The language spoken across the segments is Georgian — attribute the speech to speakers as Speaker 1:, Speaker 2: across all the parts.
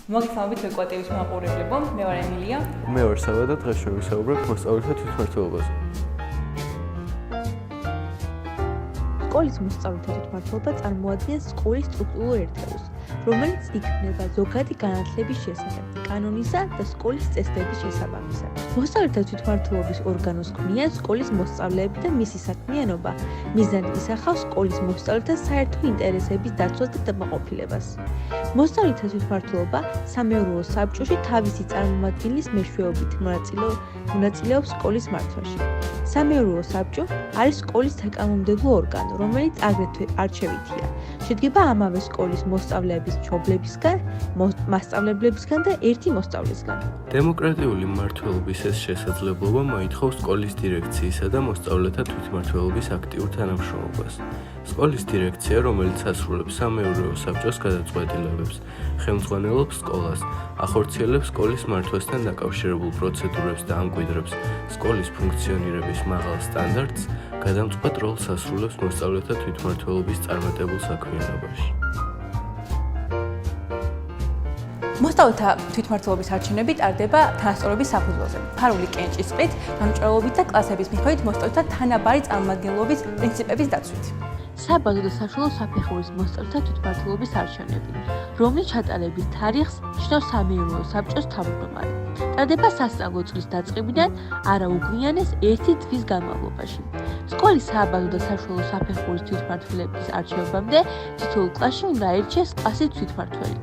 Speaker 1: მოგესალმებით ეკვატირის მაყურებლებო, მე ვარ ემილია.
Speaker 2: მე ვარ სავა და დღეს შევისაუბრებთ მოსწავლეთა თვითმმართველობაზე.
Speaker 3: სკოლის მოსწავლეთა თვითმმართველობა წარმოადგენს სკოლის სტრუქტურულ ერთეულს, რომელიც იქმნება ზოგადი განათლების შესახებ, კანონისა და სკოლის წესდების შესაბამისად. მოსწავლეთა თვითმმართველობის ორგანოს ქმნიან სკოლის მოსწავლეები და მისი საქმიანობა მიზნად ისახავს სკოლის მოსწავლეთა საერთო ინტერესების დაცვას და დამოუკიდებლობას. მოსწავლეთა თვითმმართველობა სამეურვეო საბჭოში თავისი წარმომადგენლის მეშვეობით მონაწილეობს სკოლის მართვაში. სამეურვეო საბჭო არის სკოლის საკანონმდებლო ორგანო, რომელიც აგრეთვე არჩევითია. შედგება ამავე სკოლის მოსწავლეების მშობლებისგან, მასწავლებლებისგან და ერთი მოსწავლისგან.
Speaker 2: დემოკრატიული მმართველობის ეს შესაძლებლობა მოითხოვს სკოლის დირექციისა და მოსწავლეთა თვითმმართველობის აქტიურ თანამშრომლობას. სკოლის დირექცია, რომელიც ასრულებს სამეურვეო საბჭოს გადაწყვეტილებებს, ხელმძღვანელობს სკოლას, ახორციელებს სკოლის მართვასთან დაკავშირებულ პროცედურებს და ამკვიდრებს სკოლის ფუნქციონირების მაღალ სტანდარტს, გადამწყვეტ როლს ასრულებს მოსწავლეთა თვითმმართველობის წარმატებულ საქმიანობაში.
Speaker 1: მოსწავლეთა თვითმმართველობის არჩევნები ტარდება თანასწორობის საფუძველზე. ფარული კენჭის წყლით, გამჭვირვალობით და კლასების მიხედვით მოსწავლეთა თანაბარი წარმომადგენლობის პრინციპების დაცვით.
Speaker 3: საბაზრო და საშუალო საფეხურის მოსწავლეთა თვითმმართველობის არჩევნები, რომლის ჩატარების თარიღს ნიშნავს სამეურვეო საბჭოს თავმჯდომარე. ტარდება სასწავლო წლის დაწყებიდან არაუგვიანეს 1 თვის განმავლობაში. სკოლის საბაზრო და საშუალო საფეხურის თვითმმართველების არჩევებამდე თითოეულ კლასში უნდა აირჩიეს კლასის თვითმმართველი.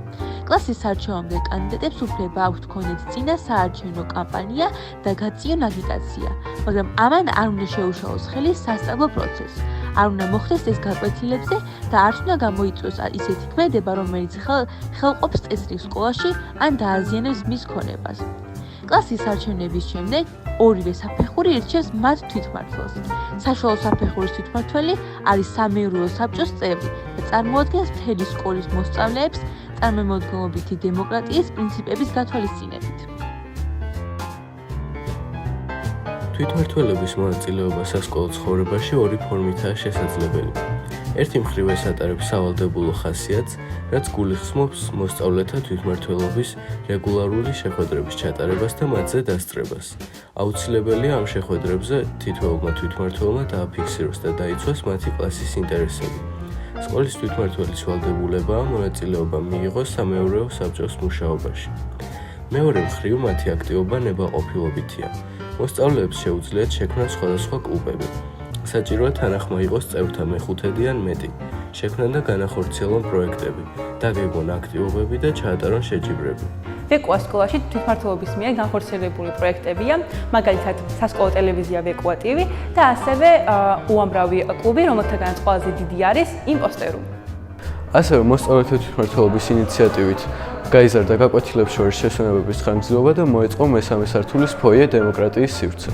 Speaker 3: კლასის არჩევამდე კანდიდატებს უფლება აქვთ ქონდეს წინა საარჩევნო კამპანია და გაწიონ აგიტაცია, მაგრამ ამან არ უნდა შეუშალოს ხელი სასწავლო პროცესს. არ უნდა მოხდეს ეს გაკვეთილებზე და არ უნდა გამოიწვიოს ისეთი ქმედება, რომელიც ხელყოფს წესრიგს სკოლაში ან დააზიანებს მის ქონებას. კლასის არჩევნების შემდეგ ორივე საფეხური ირჩევს მათ თვითმმართველს. საშუალო საფეხურის თვითმმართველი არის სამეურვეო საბჭოს წევრი და წარმოადგენს მთელი სკოლის მოსწავლეებს წარმომადგენლობითი დემოკრატიის პრინციპების გათვალისწინებით.
Speaker 2: თვითმმართველობის მონაწილეობა სასკოლო ცხოვრებაში ორი ფორმითაა შესაძლებელი. ერთი მხრივ ეს ატარებს სავალდებულო ხასიათს, რაც გულისხმობს მოსწავლეთა თვითმმართველობის რეგულარული შეხვედრების ჩატარებას და მათზე დასწრებას. აუცილებელია ამ შეხვედრებზე თითოეულმა თვითმმართველმა დააფიქსიროს და დაიცვას მათი კლასის ინტერესები. სკოლის თვითმმართველის ვალდებულებაა მონაწილეობა მიიღოს სამეურვეო საბჭოს მუშაობაში. მეორე მხრივ მათი აქტივობა ნებაყოფილობითია. მოსწავლეებს შეუძლიათ შექმნან სხვადასხვა კლუბები. საჭიროა თანახმა იყოს წევრთა მეხუთედი ან მეტი, შექმნან და განახორციელონ პროექტები, დაგეგმონ აქტივობები და ჩაატარონ შეჯიბრები.
Speaker 1: ვეკოა სკოლაში თვითმმართველობის მიერ განხორციელებული პროექტებია, მაგალითად სასკოლო ტელევიზია ვეკოა TV და ასევე უამრავი კლუბი, რომელთაგანაც ყველაზე დიდი არის იმპოსტერუმ.
Speaker 2: ასევე მოსწავლეთა თვითმმართველობის ინიციატივით გაიზარდა გაკვეთილებს შორის შესვენებების ხანგრძლივობა და მოეწყო მესამე სართულის ფოიე დემოკრატიის სივრცე.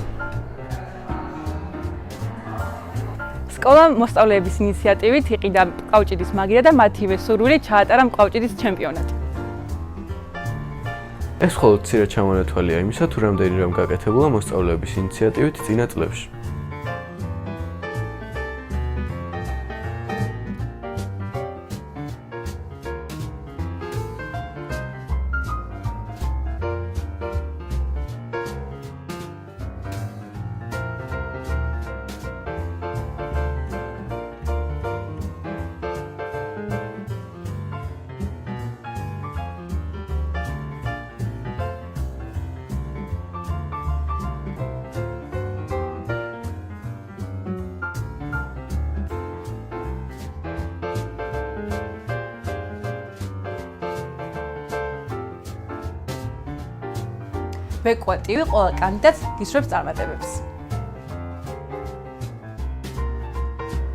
Speaker 1: სკოლა მოსწავლეების ინიციატივით იყიდა მყავჭიდის მაგირა და მათივე სურვილით ჩაატარა მყავჭიდის ჩემპიონატი.
Speaker 2: ეს მხოლოდ მცირე ჩამონათვალია იმისა, თუ რამდენი რამ გაკეთებულა მოსწავლეების ინიციატივით წინა წლებში.
Speaker 1: ვეკოა TV ყველა კანდიდატს გისურვებს წარმატებებს.